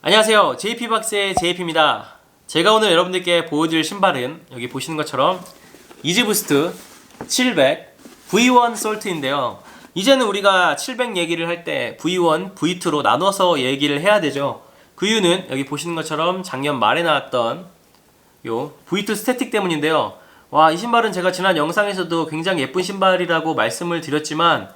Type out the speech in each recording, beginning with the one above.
안녕하세요. JP박스의 JP입니다. 제가 오늘 여러분들께 보여드릴 신발은 여기 보시는 것처럼 이지부스트 700 V1 솔트인데요. 이제는 우리가 700 얘기를 할 때 V1, V2로 나눠서 얘기를 해야 되죠. 그 이유는 여기 보시는 것처럼 작년 말에 나왔던 요 V2 스태틱 때문인데요. 와, 이 신발은 제가 지난 영상에서도 굉장히 예쁜 신발이라고 말씀을 드렸지만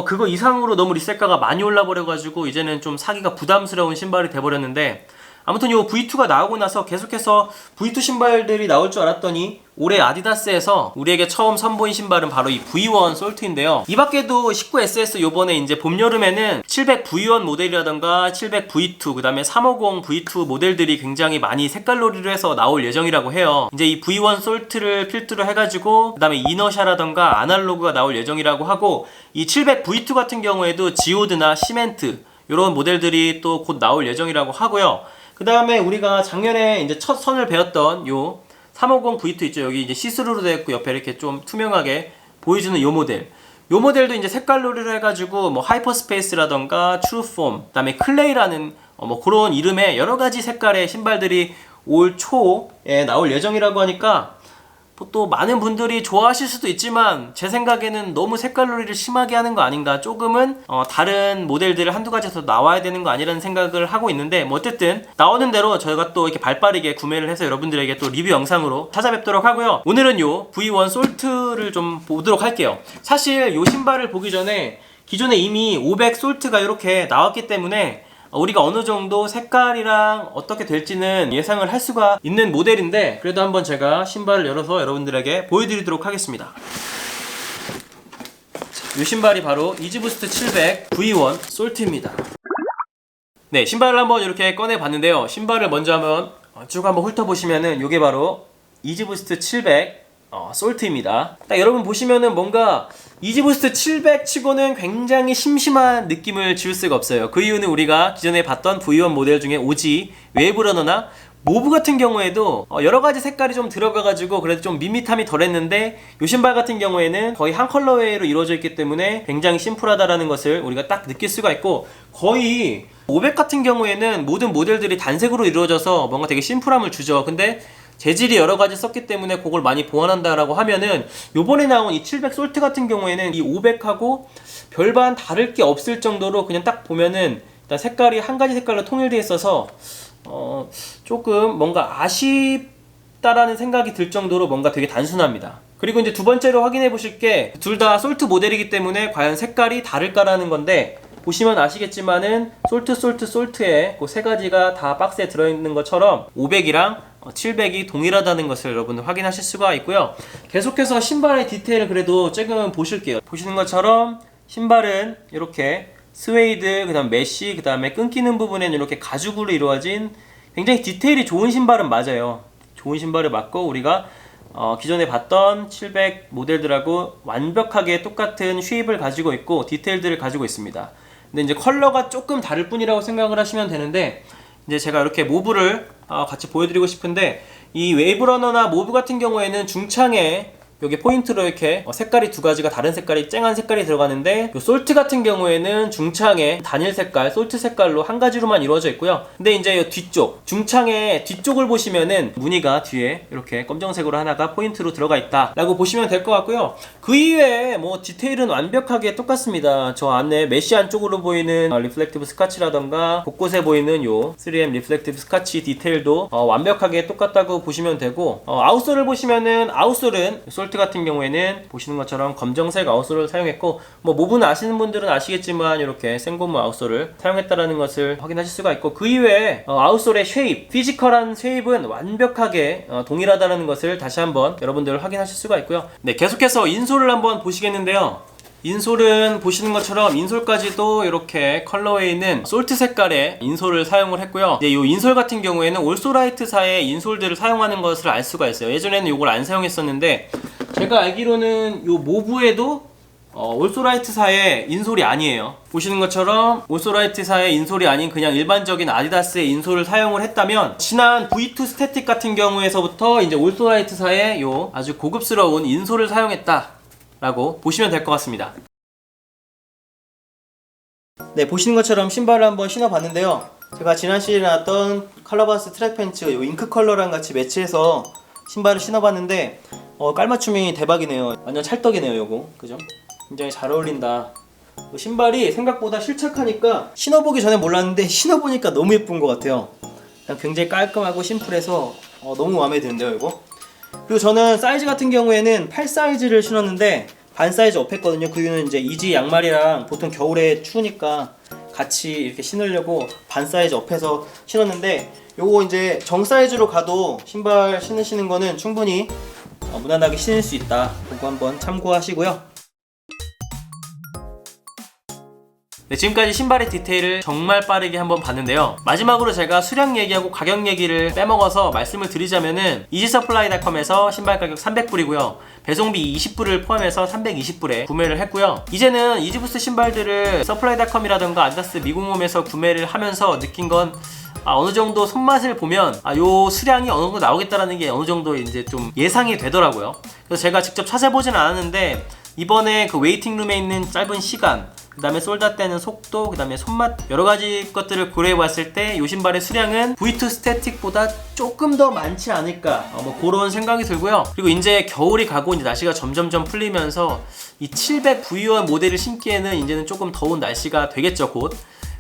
그거 이상으로 너무 리셀가가 많이 올라버려가지고 이제는 좀 사기가 부담스러운 신발이 돼버렸는데, 아무튼 요 V2가 나오고 나서 계속해서 V2 신발들이 나올 줄 알았더니 올해 아디다스에서 우리에게 처음 선보인 신발은 바로 이 V1 솔트인데요. 이 밖에도 19SS 요번에 이제 봄 여름에는 700 V1 모델이라던가 700 V2 그 다음에 350 V2 모델들이 굉장히 많이 색깔놀이를 해서 나올 예정이라고 해요. 이제 이 V1 솔트를 필두로 해가지고 그 다음에 이너샤라던가 아날로그가 나올 예정이라고 하고, 이 700 V2 같은 경우에도 지오드나 시멘트 이런 모델들이 또 곧 나올 예정이라고 하고요. 그 다음에 우리가 작년에 이제 첫 선을 배웠던 요 350 V2 있죠. 여기 이제 시스루로 되어 있고 옆에 이렇게 좀 투명하게 보여주는 요 모델. 요 모델도 이제 색깔놀이를 해가지고 뭐 하이퍼스페이스라던가 트루폼, 그 다음에 클레이라는 그런 이름의 여러 가지 색깔의 신발들이 올 초에 나올 예정이라고 하니까 또 많은 분들이 좋아하실 수도 있지만 제 생각에는 너무 색깔놀이를 심하게 하는 거 아닌가, 조금은 다른 모델들 한두 가지 더 나와야 되는 거 아니라는 생각을 하고 있는데, 어쨌든 나오는 대로 저희가 또 이렇게 발빠르게 구매를 해서 여러분들에게 또 리뷰 영상으로 찾아뵙도록 하고요. 오늘은 요 V1 솔트를 좀 보도록 할게요. 사실 요 신발을 보기 전에 기존에 이미 500 솔트가 이렇게 나왔기 때문에 우리가 어느 정도 색깔이랑 어떻게 될지는 예상을 할 수가 있는 모델인데, 그래도 한번 제가 신발을 열어서 여러분들에게 보여드리도록 하겠습니다. 이 신발이 바로 이지부스트 700 V1 솔트입니다. 네, 신발을 한번 이렇게 꺼내 봤는데요. 신발을 먼저 한번 쭉 한번 훑어보시면은 요게 바로 이지부스트 700 솔트입니다. 딱 여러분 보시면은 뭔가 이지부스트 700 치고는 굉장히 심심한 느낌을 지울 수가 없어요. 그 이유는 우리가 기존에 봤던 V1 모델 중에 오지, 웨이브러너나 모브 같은 경우에도 여러 가지 색깔이 좀 들어가가지고 그래도 좀 밋밋함이 덜했는데, 이 신발 같은 경우에는 거의 한 컬러웨이로 이루어져 있기 때문에 굉장히 심플하다라는 것을 우리가 딱 느낄 수가 있고, 거의 500 같은 경우에는 모든 모델들이 단색으로 이루어져서 뭔가 되게 심플함을 주죠. 근데 재질이 여러 가지 썼기 때문에 그걸 많이 보완한다라고 하면은, 요번에 나온 이 700 솔트 같은 경우에는 이 500하고 별반 다를 게 없을 정도로 그냥 딱 보면은 일단 색깔이 한 가지 색깔로 통일되어 있어서 조금 뭔가 아쉽다라는 생각이 들 정도로 뭔가 되게 단순합니다. 그리고 이제 두 번째로 확인해 보실 게, 둘 다 솔트 모델이기 때문에 과연 색깔이 다를까라는 건데, 보시면 아시겠지만은 솔트에 그 세 가지가 다 박스에 들어있는 것처럼 500이랑 700이 동일하다는 것을 여러분들 확인하실 수가 있고요. 계속해서 신발의 디테일을 그래도 조금 보실게요. 보시는 것처럼 신발은 이렇게 스웨이드, 그 다음 메쉬, 그 다음에 끊기는 부분에는 이렇게 가죽으로 이루어진 굉장히 디테일이 좋은 신발은 맞아요. 좋은 신발을 맞고, 우리가 기존에 봤던 700 모델들하고 완벽하게 똑같은 쉐입을 가지고 있고 디테일들을 가지고 있습니다. 근데 이제 컬러가 조금 다를 뿐이라고 생각을 하시면 되는데, 이제 제가 이렇게 모브를 같이 보여드리고 싶은데, 이 웨이브러너나 모브 같은 경우에는 중창에 여기 포인트로 이렇게 색깔이 두 가지가 다른 색깔이 쨍한 색깔이 들어가는데, 요 솔트 같은 경우에는 중창에 단일 색깔, 솔트 색깔로 한 가지로만 이루어져 있고요. 근데 이제 이 뒤쪽, 중창의 뒤쪽을 보시면은 무늬가 뒤에 이렇게 검정색으로 하나가 포인트로 들어가 있다 라고 보시면 될 것 같고요. 그 이외에 디테일은 완벽하게 똑같습니다. 저 안에 메쉬 안쪽으로 보이는 리플렉티브 스카치라던가 곳곳에 보이는 요 3M 리플렉티브 스카치 디테일도 완벽하게 똑같다고 보시면 되고, 아웃솔을 보시면은 아웃솔은 솔트 같은 경우에는 보시는 것처럼 검정색 아웃솔을 사용했고, 모브는 아시는 분들은 아시겠지만 이렇게 생고무 아웃솔을 사용했다라는 것을 확인하실 수가 있고, 그 이외에 아웃솔의 쉐입, 피지컬한 쉐입은 완벽하게 동일하다는 것을 다시 한번 여러분들 확인하실 수가 있고요. 네, 계속해서 인솔을 한번 보시겠는데요. 인솔은 보시는 것처럼 인솔까지도 이렇게 컬러에 있는 솔트 색깔의 인솔을 사용을 했고요. 이제 이 인솔 같은 경우에는 올소라이트사의 인솔들을 사용하는 것을 알 수가 있어요. 예전에는 이걸 안 사용했었는데, 제가 알기로는 이 모브에도 올소라이트사의 인솔이 아니에요. 보시는 것처럼 올소라이트사의 인솔이 아닌 그냥 일반적인 아디다스의 인솔을 사용을 했다면, 지난 V2 스태틱 같은 경우에서부터 이제 올소라이트사의 요 아주 고급스러운 인솔을 사용했다 라고 보시면 될 것 같습니다. 네, 보시는 것처럼 신발을 한번 신어봤는데요. 제가 지난 시즌에 나왔던 칼라바스 트랙 팬츠 요 잉크 컬러랑 같이 매치해서 신발을 신어봤는데 깔맞춤이 대박이네요. 완전 찰떡이네요 요거. 그죠? 굉장히 잘 어울린다. 신발이 생각보다 실착하니까 신어보기 전에 몰랐는데 신어보니까 너무 예쁜 것 같아요. 그냥 굉장히 깔끔하고 심플해서 너무 마음에 드는데요 이거. 그리고 저는 사이즈 같은 경우에는 8 사이즈를 신었는데 반 사이즈 업했거든요. 그 이유는 이제 이지 양말이랑 보통 겨울에 추우니까 같이 이렇게 신으려고 반 사이즈 업해서 신었는데, 요거 이제 정 사이즈로 가도 신발 신으시는 거는 충분히 무난하게 신을 수 있다. 그거 한번 참고하시고요. 네, 지금까지 신발의 디테일을 정말 빠르게 한번 봤는데요. 마지막으로 제가 수량 얘기하고 가격 얘기를 빼먹어서 말씀을 드리자면은 이지서플라이닷컴에서 신발 가격 300불이고요. 배송비 20불을 포함해서 320불에 구매를 했고요. 이제는 이지부스트 신발들을 서플라이닷컴이라던가 아디다스 미국홈에서 구매를 하면서 느낀 건 어느 정도 손맛을 보면 요 수량이 어느 정도 나오겠다라는 게 어느 정도 이제 좀 예상이 되더라고요. 그래서 제가 직접 찾아보진 않았는데 이번에 그 웨이팅룸에 있는 짧은 시간, 그 다음에 솔드아웃 되는 속도, 그 다음에 손맛 여러가지 것들을 고려해봤을 때 이 신발의 수량은 V2 스태틱보다 조금 더 많지 않을까, 뭐 그런 생각이 들고요. 그리고 이제 겨울이 가고 이제 날씨가 점점점 풀리면서 이 700 V1 모델을 신기에는 이제는 조금 더운 날씨가 되겠죠 곧.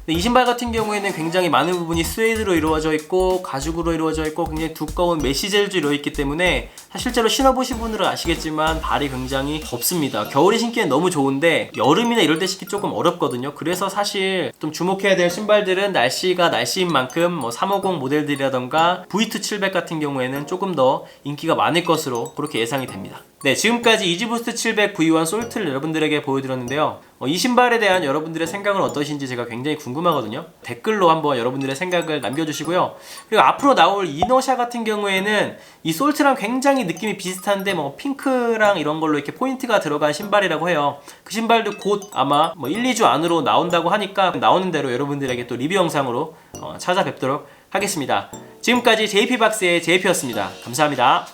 이 신발 같은 경우에는 굉장히 많은 부분이 스웨이드로 이루어져 있고 가죽으로 이루어져 있고 굉장히 두꺼운 메쉬젤로 이루어있기 때문에 실제로 신어보신 분들은 아시겠지만 발이 굉장히 덥습니다. 겨울에 신기엔 너무 좋은데 여름이나 이럴 때 신기 조금 어렵거든요. 그래서 사실 좀 주목해야 될 신발들은 날씨가 날씨인 만큼 뭐 350 모델들이라던가 V2 700 같은 경우에는 조금 더 인기가 많을 것으로 그렇게 예상이 됩니다. 네, 지금까지 이지부스트 700 V1 솔트를 여러분들에게 보여드렸는데요. 이 신발에 대한 여러분들의 생각은 어떠신지 제가 굉장히 궁금하거든요. 댓글로 한번 여러분들의 생각을 남겨주시고요. 그리고 앞으로 나올 이너샤 같은 경우에는 이 솔트랑 굉장히 느낌이 비슷한데 뭐 핑크랑 이런 걸로 이렇게 포인트가 들어간 신발이라고 해요. 그 신발도 곧 아마 뭐 1, 2주 안으로 나온다고 하니까 나오는 대로 여러분들에게 또 리뷰 영상으로 찾아뵙도록 하겠습니다. 지금까지 JP박스의 JP였습니다. 감사합니다.